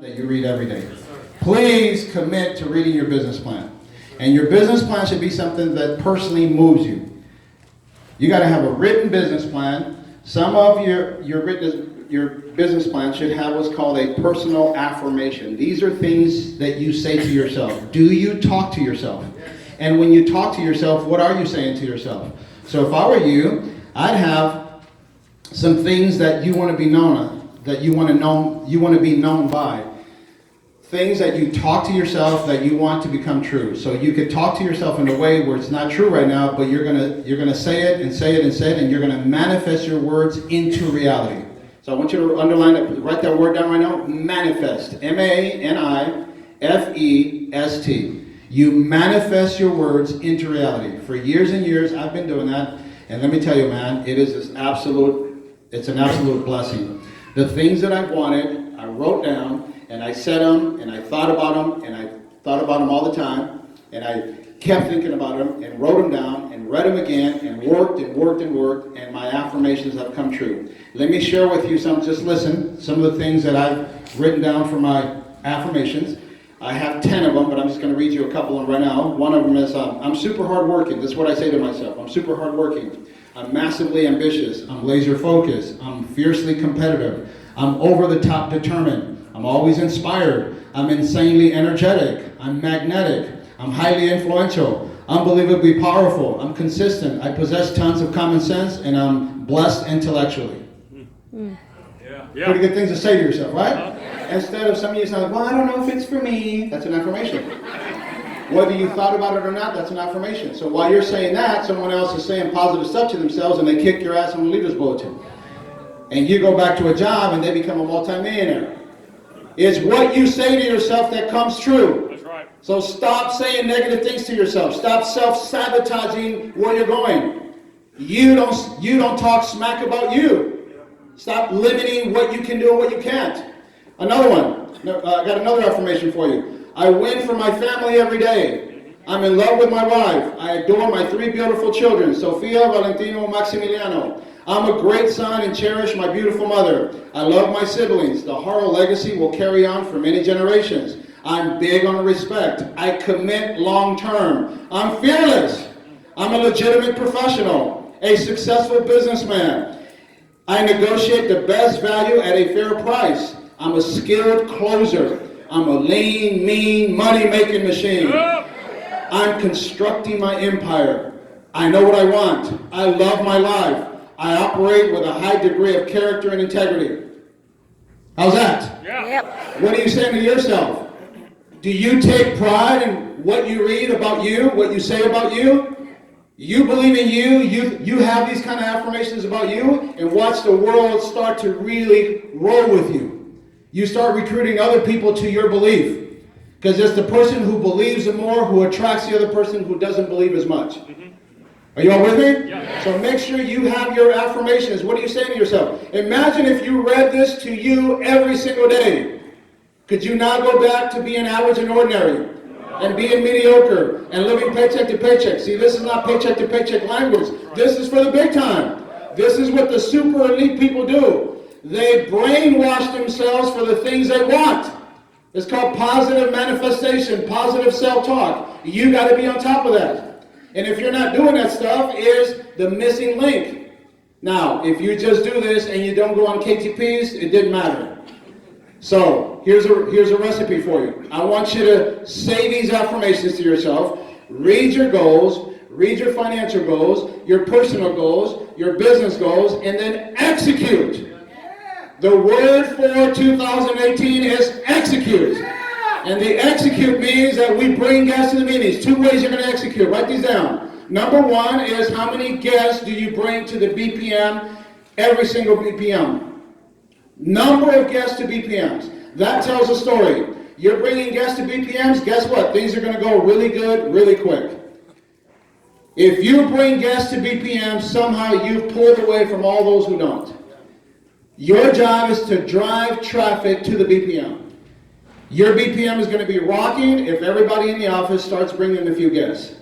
That you read every day. Please commit to reading your business plan. And your business plan should be something that personally moves you. You got to have a written business plan. Some of your business plan should have what's called a personal affirmation. These are things that you say to yourself. Do you talk to yourself? And when you talk to yourself, what are you saying to yourself? So if I were you, I'd have some things that you want to be known, that you want to be known by. Things that you talk to yourself that you want to become true. So you could talk to yourself in a way where it's not true right now, but you're gonna say it and say it and say it, and you're gonna manifest your words into reality. So I want you to underline it, write that word down right now. Manifest. M-A-N-I-F-E-S-T. You manifest your words into reality. For years and years, I've been doing that, and let me tell you, man, it's an absolute blessing. The things that I've wanted, I wrote down. And I said them, and I thought about them, and I thought about them all the time, and I kept thinking about them, and wrote them down, and read them again, and worked, and my affirmations have come true. Let me share with you some, just listen, some of the things that I've written down for my affirmations. I have 10 of them, but I'm just going to read you a couple of them right now. One of them is, I'm super hardworking. This is what I say to myself. I'm super hardworking. I'm massively ambitious. I'm laser focused. I'm fiercely competitive. I'm over the top determined. I'm always inspired. I'm insanely energetic. I'm magnetic. I'm highly influential. Unbelievably powerful. I'm consistent. I possess tons of common sense, and I'm blessed intellectually. Yeah. Pretty good things to say to yourself, right? Instead of some of you saying, well, I don't know if it's for me. That's an affirmation. Whether you thought about it or not, that's an affirmation. So while you're saying that, someone else is saying positive stuff to themselves, and they kick your ass on the leader's bulletin. And you go back to a job, and they become a multimillionaire. It's what you say to yourself that comes true. That's right. So stop saying negative things to yourself. Stop self-sabotaging where you're going. You don't talk smack about you. Stop limiting what you can do and what you can't. Another one. I got another affirmation for you. I win for my family every day. I'm in love with my wife. I adore my 3 beautiful children, Sofia, Valentino, Maximiliano. I'm a great son and cherish my beautiful mother. I love my siblings. The Haro legacy will carry on for many generations. I'm big on respect. I commit long term. I'm fearless. I'm a legitimate professional, a successful businessman. I negotiate the best value at a fair price. I'm a skilled closer. I'm a lean, mean, money-making machine. I'm constructing my empire. I know what I want. I love my life. I operate with a high degree of character and integrity. How's that? Yeah. Yep. What are you saying to yourself? Do you take pride in what you read about you, what you say about you? You believe in you have these kind of affirmations about you, and watch the world start to really roll with you. You start recruiting other people to your belief. Because it's the person who believes more who attracts the other person who doesn't believe as much. Mm-hmm. Are you all with me? Yeah. So make sure you have your affirmations. What are you saying to yourself? Imagine if you read this to you every single day. Could you now go back to being average and ordinary and being mediocre and living paycheck to paycheck? See, this is not paycheck to paycheck language. This is for the big time. This is what the super elite people do. They brainwash themselves for the things they want. It's called positive manifestation, positive self-talk. You got to be on top of that. And if you're not doing that stuff, is the missing link. Now, if you just do this and you don't go on KTPs, it didn't matter. So, here's a recipe for you. I want you to say these affirmations to yourself. Read your goals, read your financial goals, your personal goals, your business goals, and then execute. The word for 2018 is execute. And the execute means that we bring guests to the meetings. 2 ways you're going to execute. Write these down. Number 1 is how many guests do you bring to the BPM every single BPM? Number of guests to BPMs. That tells a story. You're bringing guests to BPMs, guess what? Things are going to go really good, really quick. If you bring guests to BPMs, somehow you've pulled away from all those who don't. Your job is to drive traffic to the BPM. Your BPM is going to be rocking if everybody in the office starts bringing a few guests.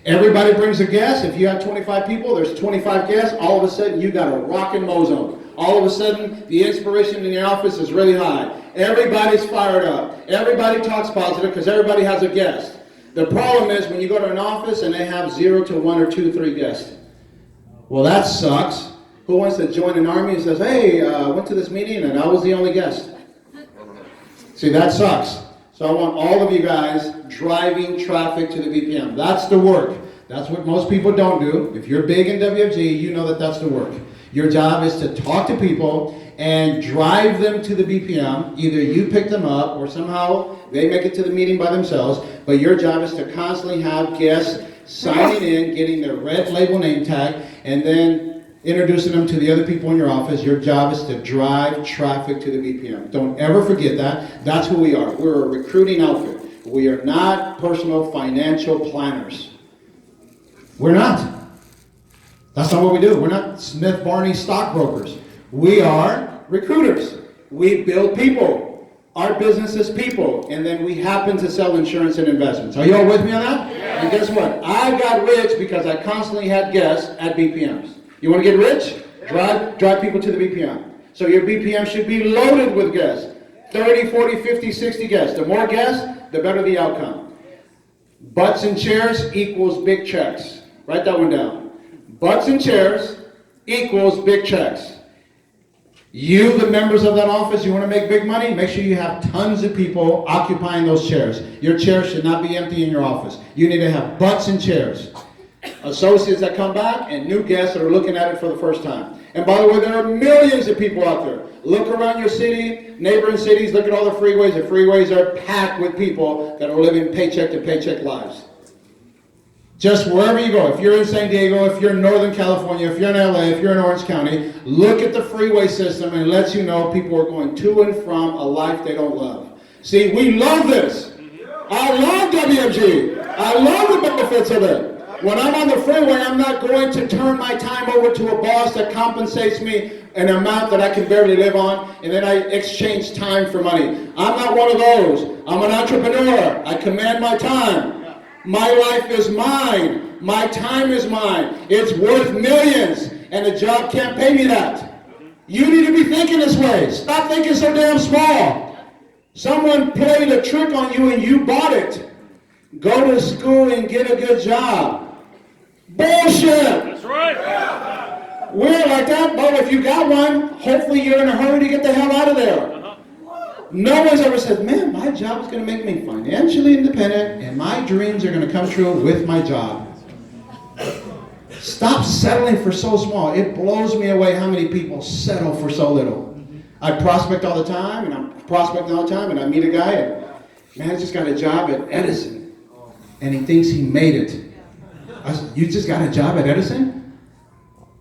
Everybody brings a guest. If you have 25 people, there's 25 guests. All of a sudden, you got a rockin' mozone. All of a sudden, the inspiration in your office is really high. Everybody's fired up. Everybody talks positive because everybody has a guest. The problem is when you go to an office and they have 0 to 1 or 2, 3 guests. Well, that sucks. Who wants to join an army and says, hey, I went to this meeting and I was the only guest? See, that sucks. So I want all of you guys driving traffic to the BPM. That's the work. That's what most people don't do. If you're big in WFG, you know that that's the work. Your job is to talk to people and drive them to the BPM. Either you pick them up or somehow they make it to the meeting by themselves. But your job is to constantly have guests signing in, getting their red label name tag, and then introducing them to the other people in your office. Your job is to drive traffic to the BPM. Don't ever forget that. That's who we are. We're a recruiting outfit. We are not personal financial planners. We're not. That's not what we do. We're not Smith Barney stockbrokers. We are recruiters. We build people. Our business is people. And then we happen to sell insurance and investments. Are you all with me on that? Yeah. And guess what? I got rich because I constantly had guests at BPMs. You want to get rich? Drive people to the BPM. So your BPM should be loaded with guests. 30, 40, 50, 60 guests. The more guests, the better the outcome. Butts and chairs equals big checks. Write that one down. Butts and chairs equals big checks. You, the members of that office, you want to make big money? Make sure you have tons of people occupying those chairs. Your chair should not be empty in your office. You need to have butts and chairs. Associates that come back and new guests that are looking at it for the first time. And by the way, there are millions of people out there. Look around your city, neighboring cities, look at all the freeways. The freeways are packed with people that are living paycheck to paycheck lives. Just wherever you go, if you're in San Diego, if you're in Northern California, if you're in LA, if you're in Orange County, look at the freeway system and it lets you know people are going to and from a life they don't love. See, we love this. I love WFG. I love the benefits of it. When I'm on the freeway, I'm not going to turn my time over to a boss that compensates me an amount that I can barely live on, and then I exchange time for money. I'm not one of those. I'm an entrepreneur. I command my time. My life is mine. My time is mine. It's worth millions, and the job can't pay me that. You need to be thinking this way. Stop thinking so damn small. Someone played a trick on you and you bought it. Go to school and get a good job. Bullshit! That's right. We're like that, but if you got one, hopefully you're in a hurry to get the hell out of there. No one's ever said, man, my job is going to make me financially independent and my dreams are going to come true with my job. Stop settling for so small. It blows me away how many people settle for so little. I prospect all the time, and I'm prospecting all the time, and I meet a guy, and man, he's just got a job at Edison, and he thinks he made it. I said, you just got a job at Edison?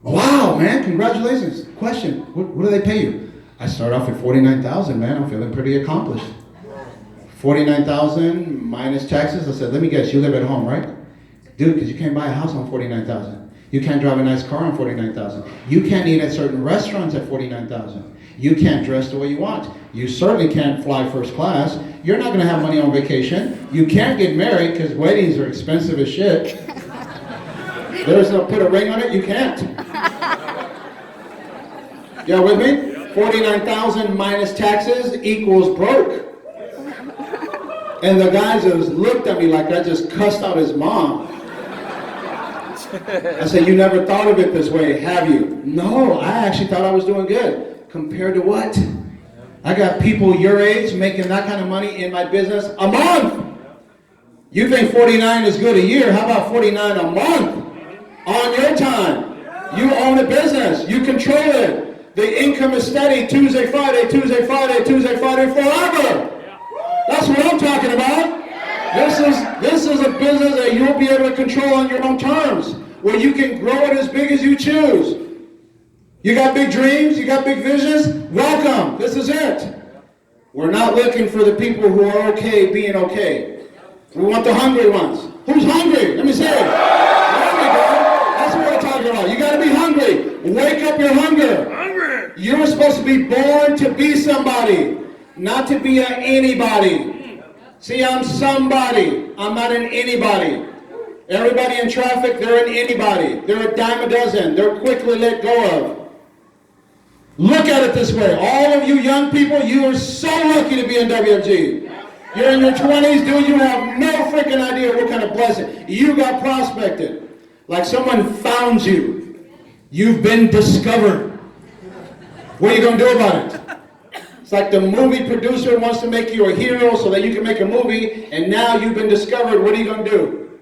Wow, man, congratulations. Question, what do they pay you? I start off at $49,000, man. I'm feeling pretty accomplished. $49,000 minus taxes. I said, let me guess, you live at home, right? Dude, because you can't buy a house on $49,000. You can't drive a nice car on $49,000. You can't eat at certain restaurants at $49,000. You can't dress the way you want. You certainly can't fly first class. You're not going to have money on vacation. You can't get married because weddings are expensive as shit. There's no put a ring on it. You can't. Y'all with me? 49,000 minus taxes equals broke. And the guy just looked at me like I just cussed out his mom. I said, you never thought of it this way, have you? No, I actually thought I was doing good. Compared to what? I got people your age making that kind of money in my business a month. You think 49 is good a year? How about 49 a month? On your time. You own a business. You control it. The income is steady Tuesday, Friday, Tuesday, Friday, Tuesday, Friday, forever. That's what I'm talking about. This is a business that you'll be able to control on your own terms, where you can grow it as big as you choose. You got big dreams, you got big visions, welcome. This is it. We're not looking for the people who are okay being okay. We want the hungry ones. Who's hungry? Let me see it. There we go. That's what we're talking about. You got to be hungry. Wake up your hunger. You're supposed to be born to be somebody, not to be an anybody. See, I'm somebody. I'm not an anybody. Everybody in traffic, they're an anybody. They're a dime a dozen. They're quickly let go of. Look at it this way. All of you young people, you are so lucky to be in WFG. You're in your 20s, dude, you have no freaking idea what kind of blessing. You got prospected. Like someone found you. You've been discovered. What are you going to do about it? It's like the movie producer wants to make you a hero so that you can make a movie, and now you've been discovered. What are you going to do?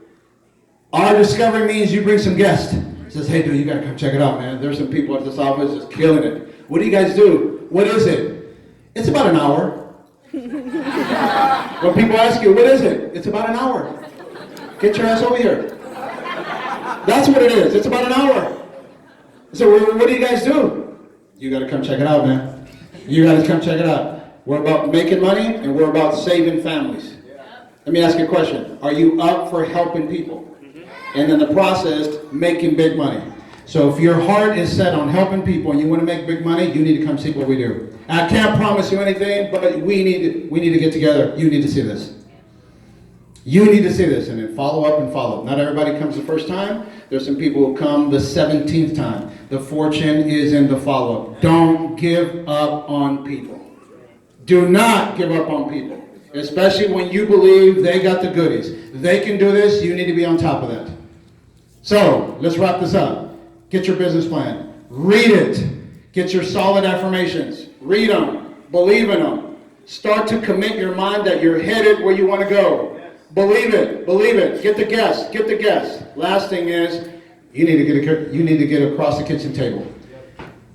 Our discovery means you bring some guests. It says, hey, dude, you got to come check it out, man. There's some people at this office just killing it. What do you guys do? What is it? It's about an hour. When people ask you, what is it? It's about an hour. Get your ass over here. That's what it is. It's about an hour. So what do you guys do? You got to come check it out, man. You got to come check it out. We're about making money, and we're about saving families. Let me ask you a question. Are you up for helping people? And in the process, making big money. So if your heart is set on helping people and you want to make big money, you need to come see what we do. I can't promise you anything, but we need to get together. You need to see this. You need to see this, and then follow up and follow up. Not everybody comes the first time. There's some people who come the 17th time. The fortune is in the follow-up. Don't give up on people. Do not give up on people, especially when you believe they got the goodies. They can do this. You need to be on top of that. So let's wrap this up. Get your business plan. Read it. Get your solid affirmations. Read them. Believe in them. Start to commit your mind that you're headed where you want to go. Believe it. Believe it. Get the guess. Get the guess. Last thing is, you need to get across the kitchen table.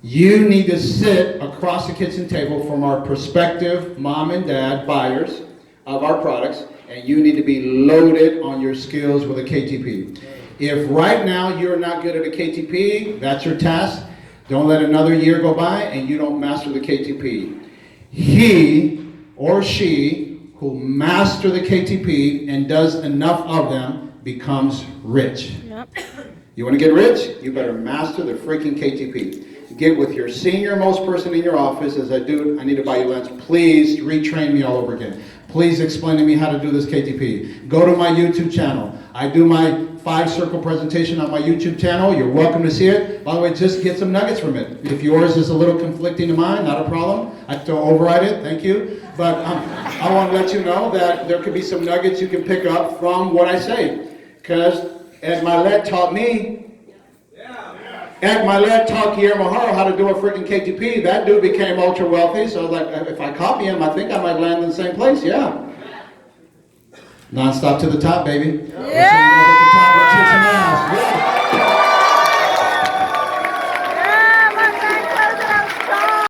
You need to sit across the kitchen table from our prospective mom and dad buyers of our products, and you need to be loaded on your skills with a KTP. If right now you're not good at a KTP, that's your task. Don't let another year go by and you don't master the KTP. He or she who master the KTP and does enough of them becomes rich. Yep. You want to get rich? You better master the freaking KTP. Get with your senior most person in your office as I do. I need to buy you lunch. Please retrain me all over again. Please explain to me how to do this KTP. Go to my YouTube channel. I do my 5-circle presentation on my YouTube channel. You're welcome to see it. By the way, just get some nuggets from it. If yours is a little conflicting to mine, not a problem. I still override it, thank you. But I want to let you know that there could be some nuggets you can pick up from what I say. Because Ed Milet taught me, Ed Milet taught Guillermo Haro how to do a freaking KTP. That dude became ultra wealthy, so like if I copy him, I think I might land in the same place, yeah. Non-stop to the top, baby. Yeah!